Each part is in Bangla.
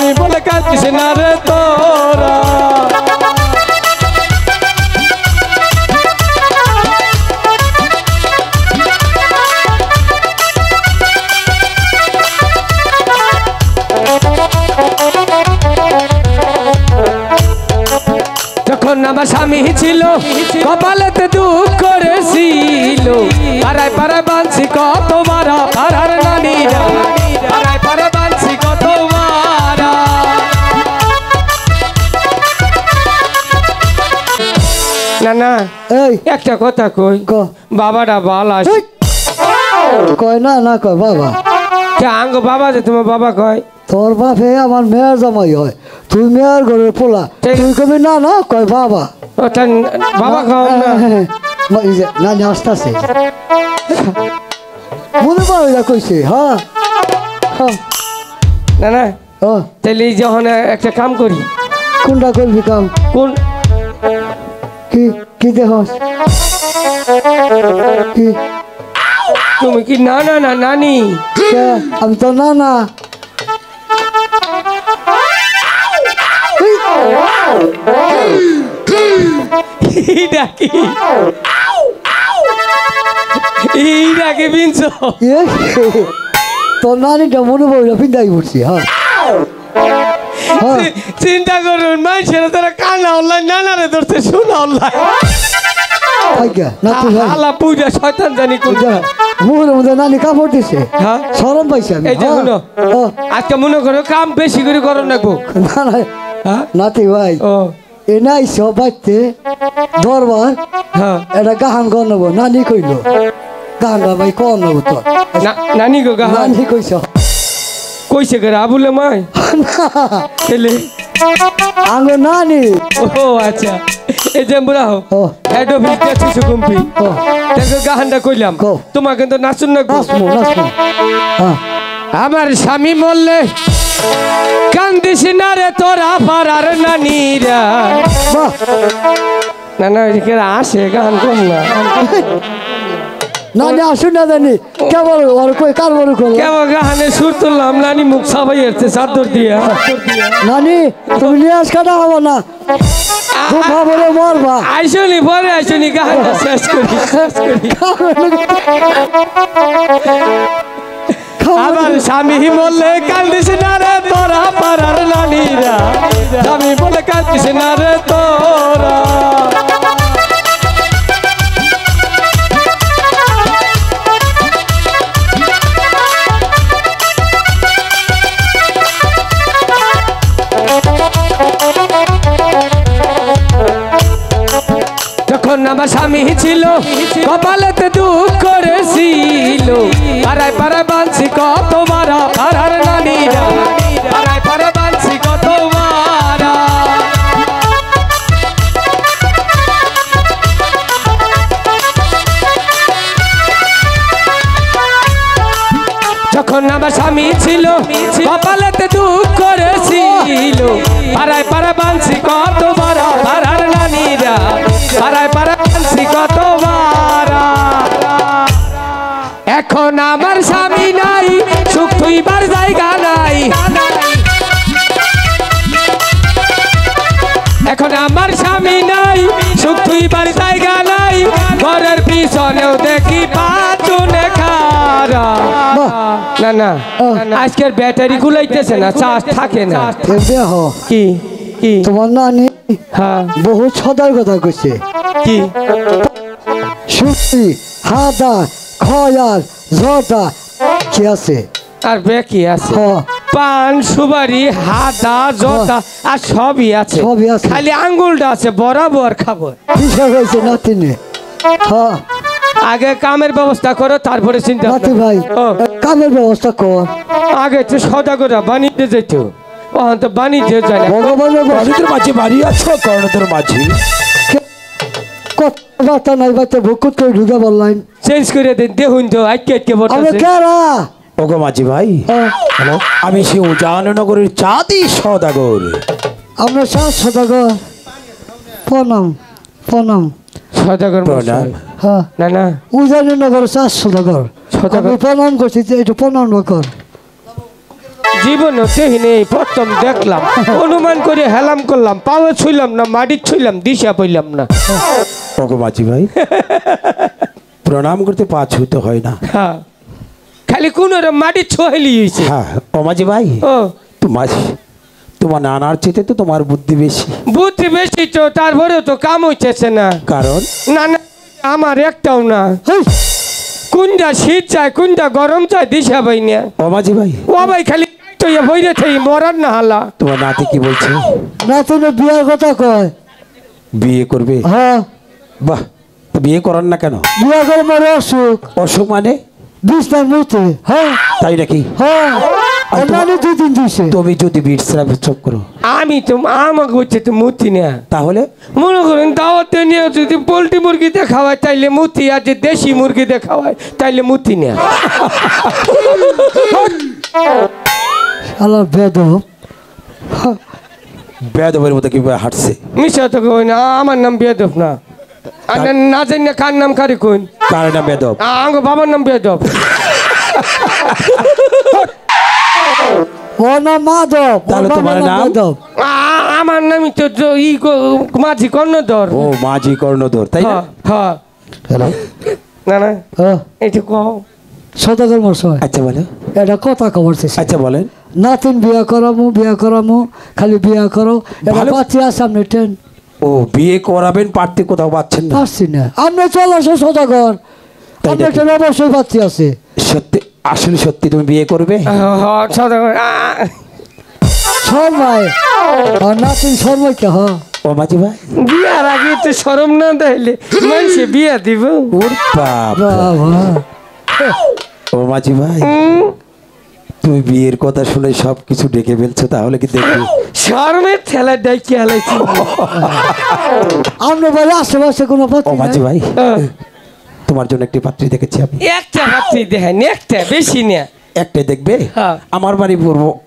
স্বামী বলে কাঁদিস না রে তোরা। যখন আমার স্বামী ছিল কপালেতে দুঃখ করেছিল, পাড়ায় পাড়ায় বাঁধছি কত মারা পাড়ার নানিরা, পাড়ায় পাড়ায় বাঁধছি কত মারা। না না এই একটা কথা কই, বাবাটা বাল আসে কয় না না কয় বাবা। আঙ্গ বাবা যে তোমার বাবা কয়? তোর বাপে আমার মেয়ের জামাই হয়, তুই মেয়ের ঘরের পোলা, তুই কবি না না কয় বাবা। ওটা বাবা খাও না না আসতেছে মনে পারে যা কইছে। হ্যাঁ না না তাহলে যখন একটা কাম করি। কোনটা করবি কাম? কোন কি কি দেখ কি? তুমি কি না না না নানি? আমি তো না না ডাকি ডাকে বিনছ তোর নানিটা মনে পড়ে পিন্দাই পড়ছি। হ্যাঁ চিন্তা করুন মানুষের তারা কানা অনলাইন নানারে ধরছে শোনা অনলাইন পূজা শয়তান জানি মুখের মধ্যে নানি কাপড় দিছে। হ্যাঁ শরম পাইছি আমি। আজকে মনে করো কাম বেশি করে করো নাকবো নাতি ভাই। এ নাই সব বাড়তে দরবার এটা গাহান কর নেবো। নানি কইল গাহানটা ভাই কর নেবো তোর নানি গো গাহান নানি কইস কইছে করে আবুলে মাই ছেলে আঙ্গ নানি। ও আচ্ছা এই যে বুড়া হো এডো ভিতে কিছু কমপি দেখো গাহানটা কইলাম তোমাকে কিন্তু নাচুন না নাচমু নাচমু। আমার স্বামী বললে কান্দিস না রে তোরা পাড়ার নানিরা। না না আসে গান কম না নানি আসুন না জানি কেবল ওর কই কার বড় কল কেবল গাহানে সুর তুললাম। নানি মুখ সাবাই এসছে চাদর দিয়া। নানি তুমি নিয়ে আস কাটা হবো না বলে মরবা। আইসনি পরে আইসনি গাহানটা শেষ করি আমার স্বামী বললে কান্দিস না রে তোরা পাড়ার নানিরা, স্বামী বলে কান্দিস না রে তোরা। যখন আমার স্বামী ছিল কপালেতে দুঃখ করেছিল, পাড়ায় পাড়ায় বাঁধছি কত মারা পাড়ার নানিরা, পাড়ায় পাড়ায় বাঁধছি কত মারা। যখন আমার স্বামী ছিল কপালেতে দুঃখ করেছিল, পাড়ায় পাড়ায় বাঁধছি কত মারা পাড়ার নানিরা, পাড়ায় পাড়ায় বাঁধছি কত মারা। এখন আমার স্বামী নাই সুখ তুইবার জায়গা নাই, এখন আমার স্বামী নাই সুখ তুইবার জায়গা নাই, ঘরের পিছনেও দেখি পাঁচনে খারা। না না আজকের ব্যাটারি গুলাইতেছে না, চার্জ থাকে না। কি কি তোমার নানি বহুত সদার কথা কইছে। কি সুতি হাদা খয়ার জটা কি আছে আর বেকি আছে, পান সুপারি হাদা জটা আর সবই আছে, খালি আঙ্গুলটা আছে বরাবর খাবো। নাতিনে আগে কামের ব্যবস্থা করো তারপরে চিন্তা। নাতি ভাই কামের ব্যবস্থা কর, আগে তো সদাগরা বাণিজ্যে যেত, ওখান তো বাণিজ্যে যায় না। ভগবানের মাঝে বাড়ি আছো কর্ণদের মাঝে কথা নাই বাচ্চা ভুকুত করে ঢুকে বললাম চেঞ্জ করে দিন দেখুন তো আজকে আজকে ওগো মাঝি ভাই আমি সে উজাননগরের চাঁদি সদাগর। আমরা চাঁদ সদাগর প্রণাম প্রণাম সদাগর প্রণাম। হ্যাঁ না না উজাননগর চাঁদ সদাগর প্রণাম করছি, একটু প্রণাম কর। জীবনে দেখি নেই, প্রথম দেখলাম। অনুমান করে হেলাম করলাম, পাওয়া ছুইলাম না, মাটির ছুইলাম, দিশা পাইলাম না। ওগো মাঝি ভাই, প্রণাম করতে পা ছুঁতে হয় না। হ্যাঁ, খালি কোন মাটির ছোঁয়ালি হয়েছে। হ্যাঁ ও মাঝি ভাই, ও তোমার নানার চেতে তো তোমার বুদ্ধি বেশি। বুদ্ধি বেশি তো, তারপরেও তো কাম হইতেছে না। কারণ না না, আমার একটাও না। কোনটা শীত চায়, কোনটা গরম চায়, দিশা পাই না। ও মাঝি ভাই, ও ভাই খালি তো বইরে থাকি, মরার না হালা। তোমার নাতি কি বলছে? না তুমি বিয়ার কথা কয়। বিয়ে করবে? হ্যাঁ। বাহ, তো বিয়ে করার না কেন? বিয়া করে মানে অসুখ। অসুখ মানে? বিছনার মধ্যে। হ্যাঁ তাই নাকি? হ্যাঁ, মানে 2 দিন দিছে। তুমি যদি বিছরা চোখ করো, আমি তো আমাকে হচ্ছে তো মুতি না। তাহলে মনে করেন দাওয়াতে নিয়ে যদি পোলট্রি মুরগিতে খাওয়ায় তাইলে মুতি, আর যে দেশি মুরগিতে খাওয়ায় তাইলে মুতি না। শালা বেদব। বেয়াদবের মতো কিভাবে হাঁটছে? মিশা তো কই না, আমার নাম বেদব না। আর না জানি না কার নাম কারি কোন। কার নাম বেয়াদব? আমার বাবার নাম বেদব। ও না মাধব। তাহলে তোমার নাম? বেদব। আমার নামই তো মাঝি কর্ণধর। ও মাঝি কর্ণধর, তাই না? হ্যাঁ। হ্যালো, না না, হ্যাঁ, এইটা কও। সদাগর মশাই, আচ্ছা বলো। এটা কথা খবর চাইছে। আচ্ছা বলেন। নাতিন বিয়া করামু, খালি বিয়া করো। এটা ভালো। পাচ্ছি সামনে ট্রেন। ও বিয়ে করাবেন, পারতে কোথাও পাচ্ছেন না? পাচ্ছি না। আপনি চলে আসো সদাগর, তাই আপনি নাকি? ট্রেন অবশ্যই পাচ্ছি আছে। সত্যি, আসলে সত্যি তুমি বিয়ে করবে? শর্মাই নাতিন শর্মাইকে। হ্যাঁ ও মাঝি ভাই, বিয়ার আগে তো শরম না দিলে মানুষে বিয়া দিব। ওর বাপ। বাবা। ও মাঝি ভাই, তুমি বিয়ের কথা শুনে সব কিছু ডেকে ফেলছো, তাহলে কি দেখবে? শরমের ঠেলা ডাইকে হালাইছি। আপনার বাড়ি আশেপাশে কোনো ও পাচ্ছি মাঝি ভাই, তোমার জন্য একটি পাত্রী দেখেছি আমি। একটা পাত্রী দেখেন, একটা, বেশি না। একটাই দেখবে? হ্যাঁ। আমার বাড়ি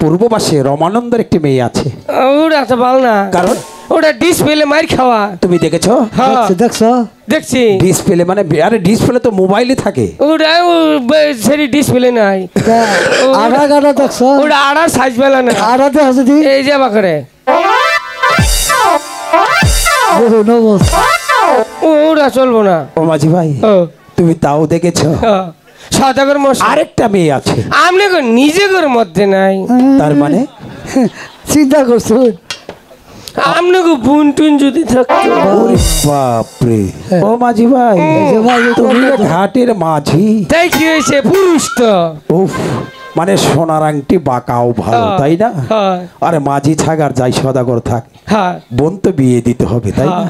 পূর্ব পাশে রমানন্দের একটি মেয়ে আছে। ওরা তো ভালো না, কারণ ওটা ডিসপ্লে মার খাওয়া। তুমি দেখেছো? হ্যাঁ, দেখছো? দেখছি। ডিসপ্লে মানে, আরে ডিসপ্লে তো মোবাইলে থাকে। ওটা সেরি ডিসপ্লে নাই। আড়া গাড়া দেখছো? ওটা আড়ার সাইজ বেলা না। আড়া দেখো যদি এই যে বাকরে ওরা চলবো না। ও মাঝি ভাই, ও, তুমি তাও দেখেছো? সদাগর মশাই, আরেকটা মেয়ে আছে। আপনি নিজেদের মধ্যে নাই। তার মানে? চিন্তা করছো? আপনাকে বোন টুন যদি থাকতো। ওরে বাপরে। ও মাঝি ভাই, তুমি না ঘাটের মাঝি। তাই কি হয়েছে, পুরুষ তো। উফ, মানে সোনার আংটি বাঁকাও ভালো, হ্যাঁ, তাই না? হ্যাঁ। আরে মাঝি ছাগার যাই সদাগর থাক, হ্যাঁ, বোন তো বিয়ে দিতে হবে, তাই না?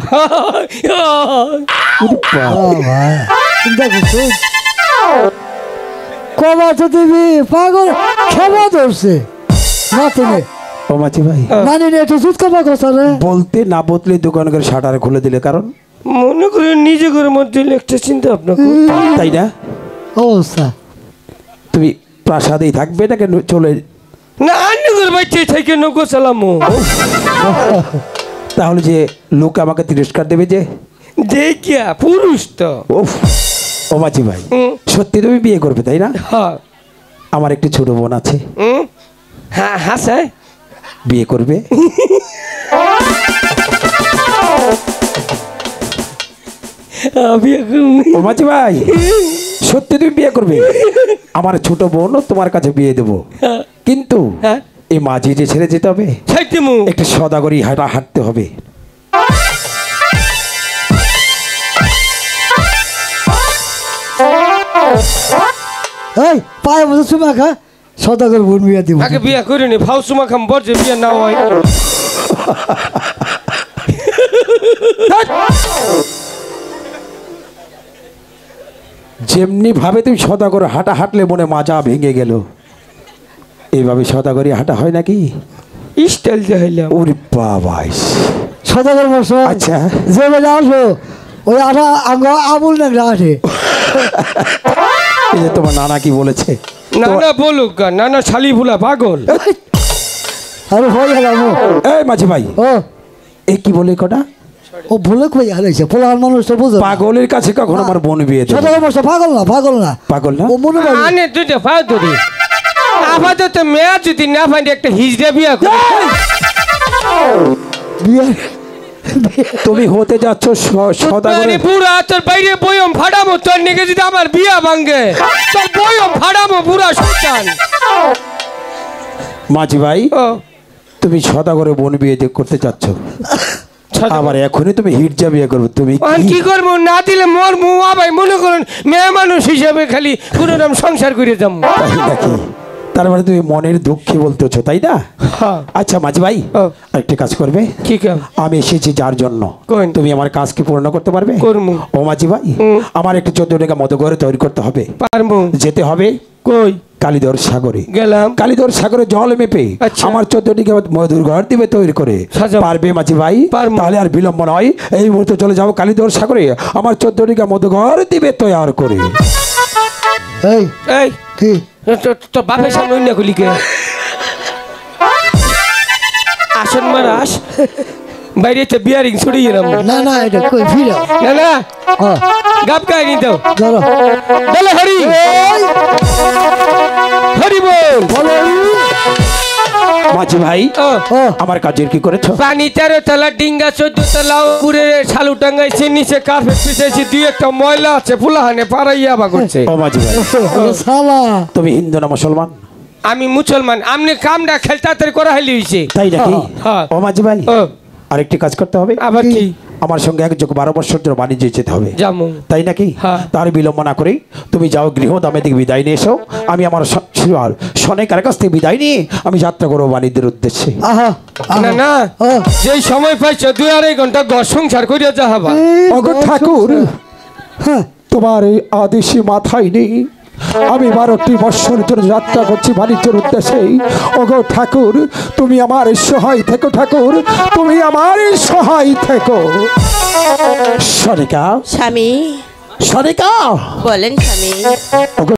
ওরে বাপরে। চিন্তা করছো? কবা তো তুমি পাগল খেবা ধরছে নাতিনে। ও মাঝি ভাই, মানে একটু জুত কাপা কথা রে। বলতে না বললে দোকান করে শাটার খুলে দিলে, কারণ মনে করে নিজেদের মধ্যে একটা চিন্তা ভাবনা করো। তাই না? অবস্থা তুমি প্রাসাদেই থাকবে নাকি চলে? না, আন্নগর বাচ্চা থেকে নৌকো চালামো। তাহলে যে লোক আমাকে তিরস্কার দেবে যে। দেখিয়া পুরুষ তো। উফ, ও মাঝি ভাই, সত্যি তুমি বিয়ে করবে, তাই না? হ্যাঁ। আমার একটি ছোট বোন আছে, হ্যাঁ, হাসায় বিয়ে করবে? ও মাঝি ভাই, সত্যি তুমি বিয়ে করবে? আমার ছোট বোন তোমার কাছে বিয়ে দেবো, কিন্তু হ্যাঁ, এই মাঝি যে ছেড়ে যেতে হবে, ছাইতেমু। একটু সদাগরি হাঁটতে হবে। এই পায়ে বসে চুমা খা, সদাগর বোন বিয়া দিব। আগে বিয়া করে নি, ফাউ সুমা খাম বর্জে বিয়া না হয়। যেমনি ভাবে তুমি সদাগর হাঁটলে মনে মাজা ভেঙে গেল, এইভাবে সদাগরি হাঁটা হয় নাকি? স্টাইল দেখাইলাম। ওরে বাবা। সদাগর মশাই, আচ্ছা, যে বেলা আসো ওই আঠা আঙ্গ আবুল না আঠে। এই যে তোমার নানা কি বলেছে? নানা বলুক গা, নানা শালি ভুলা পাগল। আরে হয়ে গেলাম। এই মাঝি ভাই, ও এ কি বলে কটা? ও ভুলে কই হারাইছে, পোলার মানুষ তো বুঝো। পাগলের কাছে কখন আমার বোন বিয়ে দেবে? সদাগর মশাই পাগল না, পাগল না, পাগল না? ও মনে পারে। আনে দুইটা পাও ধরি, আপাতত মেয়া যদি না পাই একটা হিজড়া বিয়া করে বিয়ে তুমি হতে যাচ্ছ সদাগরে পুরা তোর বাইরে বয়ম ফাড়ামো তোর নিকে যদি আমার বিয়া ভাঙ্গে তোর বয়ম ফাড়ামো পুরা সন্তান মাঝি ভাই ও তুমি সদাগরে বোন বিয়ে করতে চাচ্ছ আবার এখনই তুমি হিজড়া বিয়ে করবে তুমি কি করবো না দিলে মোর মুয়া ভাই মনে করুন মেয়ে মানুষ হিসেবে খালি কোনো রকম সংসার করে যাবো তাই নাকি তার মানে তুমি মনের দুঃখে বলতেছো তাই না আচ্ছা মাঝি ভাই একটা কাজ করবে কি কাজ আমি এসেছি যার জন্য কোন? তুমি আমার কাজকে পূর্ণ করতে পারবে করমু। ও মাঝি ভাই আমার একটু 14 টাকা মধুঘর তৈরি করতে হবে পারবো যেতে হবে কই কালীধর সাগরে গেলাম কালীধর সাগরে জল মেপে আচ্ছা। আমার 14 টাকা মধুর ঘর দিবে তৈরি করে সাজাও। পারবে মাঝি ভাই পারবো। তাহলে আর বিলম্ব নয় এই মুহূর্তে চলে যাবো কালীধর সাগরে আমার 14 টাকা মধু ঘর দিবে তৈরি করে এই এই কি তো বাপের সামনে অন্য গুলিকে আসেন মারাস বাইরে তো বিয়ারিং ছড়িয়ে গেলাম না না এটা কই ফিরো না না হ্যাঁ গাপ গায়ে নি দাও চলো বলে হরি হরি বল মাঝি ভাই ও ও আমার কাজের কি করেছো পানি 13 তলা ডিঙ্গা 14 তলা উপরে শালু টাঙ্গাইছে নিচে কার্পেট বিছাইছে দুই একটা ময়লা আছে ফুলাহানে পারাইয়া বা করছে ও মাঝি ভাই সালা তুমি হিন্দু না মুসলমান আমি মুসলমান আমনে কামটা খেলতাতে করা হইলি হইছে তাই নাকি হ্যাঁ। ও মাঝি ভাই ও আরেকটি কাজ করতে হবে আবার কি আমার সঙ্গে একযোগ 12 বছর ধরে বাণিজ্যে যেতে হবে জামু তাই নাকি হ্যাঁ। তার বিলম্ব না করে তুমি যাও গৃহ দামে দিকে বিদায় নিয়ে এসো আমি আমার সনেকার কাছ থেকে বিদায় নিয়ে আমি যাত্রা করবো বাণিজ্যের উদ্দেশ্যে আহা না না ও যেই সময় পাইছো 2-2.5 ঘন্টা ঘর সংসার করিয়া যা হবা ওগো ঠাকুর হ্যাঁ তোমার এই আদেশই মাথায় নেই আমি 12টি বৎসর ধরে যাত্রা করছি বাণিজ্যের উদ্দেশ্যে ওগো ঠাকুর তুমি আমার সহায় থেকো ঠাকুর তুমি আমার সহায় থেকো সনিকা স্বামী সনিকা বলেন স্বামী ওগো